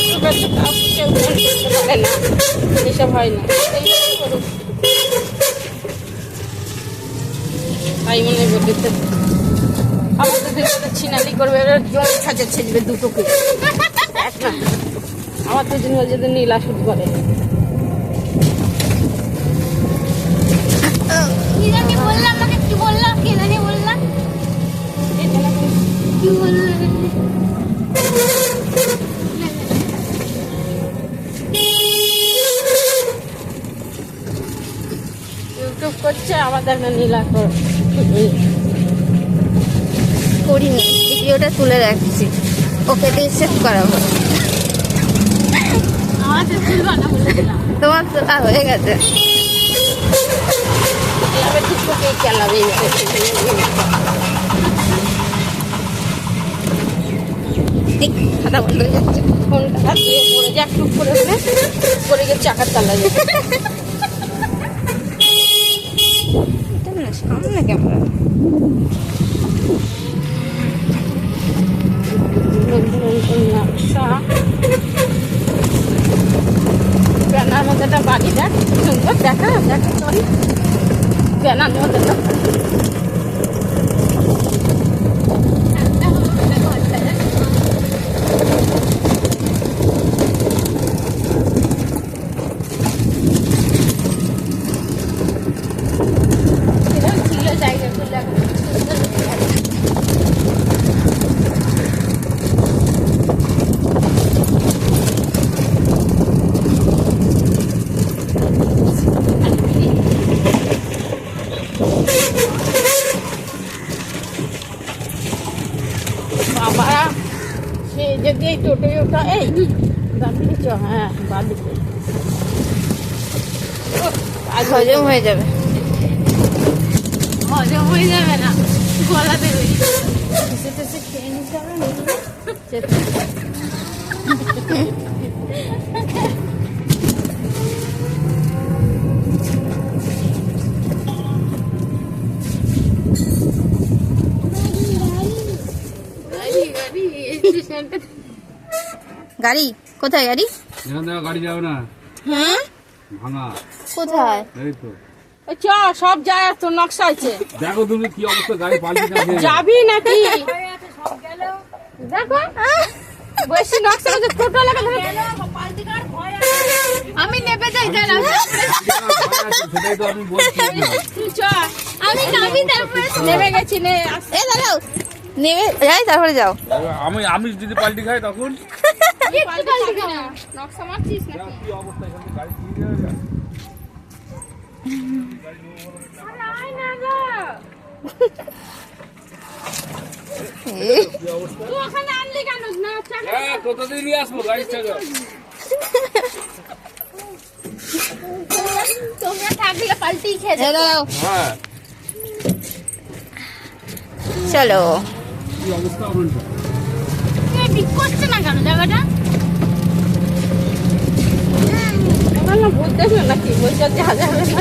কেউ করতে পারে না, এসব হয় না। তাই মনে করতে আমাদের ছিনালি করবে, জল সাজাচ্ছে দিবে দুটোকে একটা। আমার তো জন্য যদি নীলা শুট করে ইউটিউব করছে, আমাদের নীলা করিনি, ভিডিওটা তুলে রাখছি, ওকে দিয়ে সেভ করাবো। তোমার তো হয়ে গেছে। খেলাবে খাতা বন্ধ হয়ে যাচ্ছে, ফোনটা হাত দিয়ে পড়ে যাক, টুক করে পড়ে গিয়ে চাকার তালা যাবে। সামনে ক্যামেরা ব্যানার মধ্যেটা বাড়ি দেখ, সুন্দর দেখা দেখা চল ব্যানার মধ্যেটা। বাবা সে যদি এই টোটোয় ওটা এই দাঁড়িয়ে চ, হ্যাঁ বাড়িতে আজ হজম হয়ে যাবে। হজম হয়ে যাবে না, গলা দেবে খেয়ে নিতে হবে না। গাড়ি কোথায়? গাড়ি গাড়ি যাবে না, হ্যাঁ ভাঙা কোথায়? এই তো চ সব যায়, তোর নকশা আছে, দেখো তুমি কি অবস্থা, গাড়ি পাল্টে যাবি নাকি দেখো বেশি নকশা আছে, টোটো লাগা আমি নেবে যাই, সেটাই তো আমি বলছি। তুই চ, আমি নামি তারপরে নেমে গেছি নে। এ দাঁড়াও, নেবে যাই তারপরে যাও। আমি যদি পাল্টি খাই তখন নকশা মারছিস নাকি? কি অবস্থা, এখানে গাড়ি দিয়ে যাবে না? তুই ওখানে আনলি কেন? না কতদিন নিয়ে আসবো গাড়িটাকে? তোমরা থাকলে পাল্টি খেয়ে দাঁড়াও, হ্যাঁ চলো। কি অবস্থা আপনার? ঠিক করছে না কেন জায়গাটা? না ভূত দেখলো নাকি? বলছে যা যাবে না।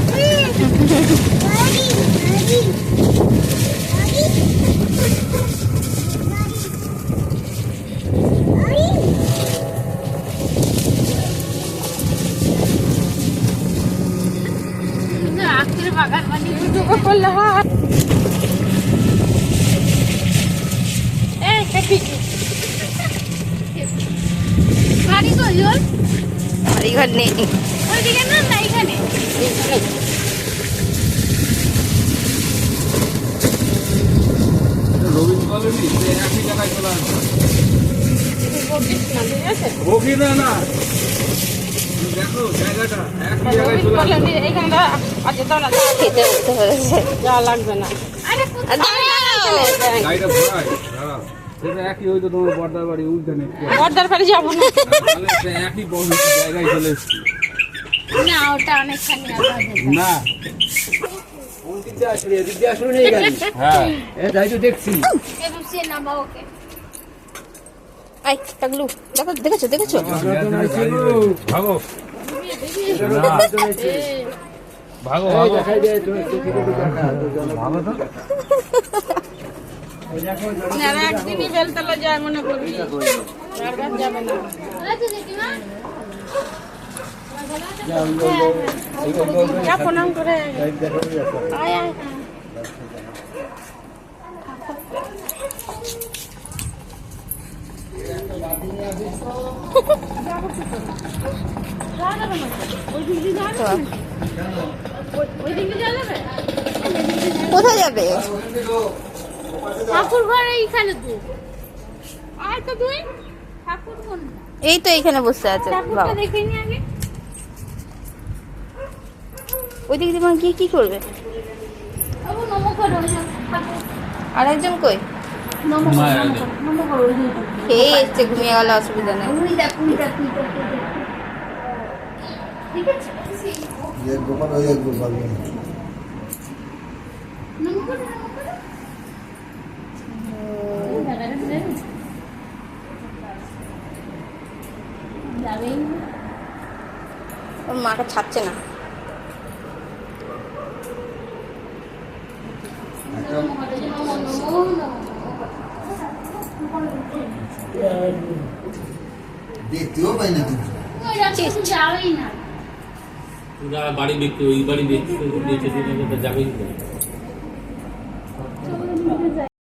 আখের বাগান মানে ইউটিউবে করলে হয়। বাড়ি কজন? বাড়িঘর নেই, ওইদিকে না, না এখানে। রবীন্দ্র একই জায়গায় চলে আসবে। না দেখো জায়গাটা একই জায়গায় চলে আসবে। এইখানটা আছে তো না, খেতে উঠতে পেরেছে। যা লাগবে না। গাড়িটা ঘোরায় দাঁড়াও, সেটা একই হয়তো তোমার বর্দার বাড়ি উঠবে বর্দার বাড়ি যাবো না, একই জায়গায় চলে এসছি। না ওটা অনেকখানি না হ্যাঁ তাই তো দেখছি। আই টাগলু, দেখো দেখেছো দেখেছো? ভাগো ভাগো ভাগো ভাগো তো একদিনই বেলতলা যায় মনে করবি। বারবার যাবে না। যা প্রণাম করে আয় আয়। কোথায় যাবে? ঠাকুর ঘর এইখানে তো। আয় তো তুই ঠাকুর কোন? এই তো এইখানে বসে আছে ঠাকুরটা বাবা। দেখে নি আগে। ওইদিকে তোমার গিয়ে কি করবে? বাবু নমো করো ঠাকুর। আর একজন কই? নমো করো নমো করো। খেয়ে এসছে, ঘুমিয়ে গেলে অসুবিধা নেই। ঠিক আছে एक गोपाल और एक गोपाल নমো করো নমো করো। যাবেই না। ওর মাকে ছাড়ছে না। নমো করো নমো নমো নমো। देखते हो भाई ना तुम ওই রাস্তা তো যাবেই না। বাড়ি দেখতে ওই বাড়ি দেখতে যাবেই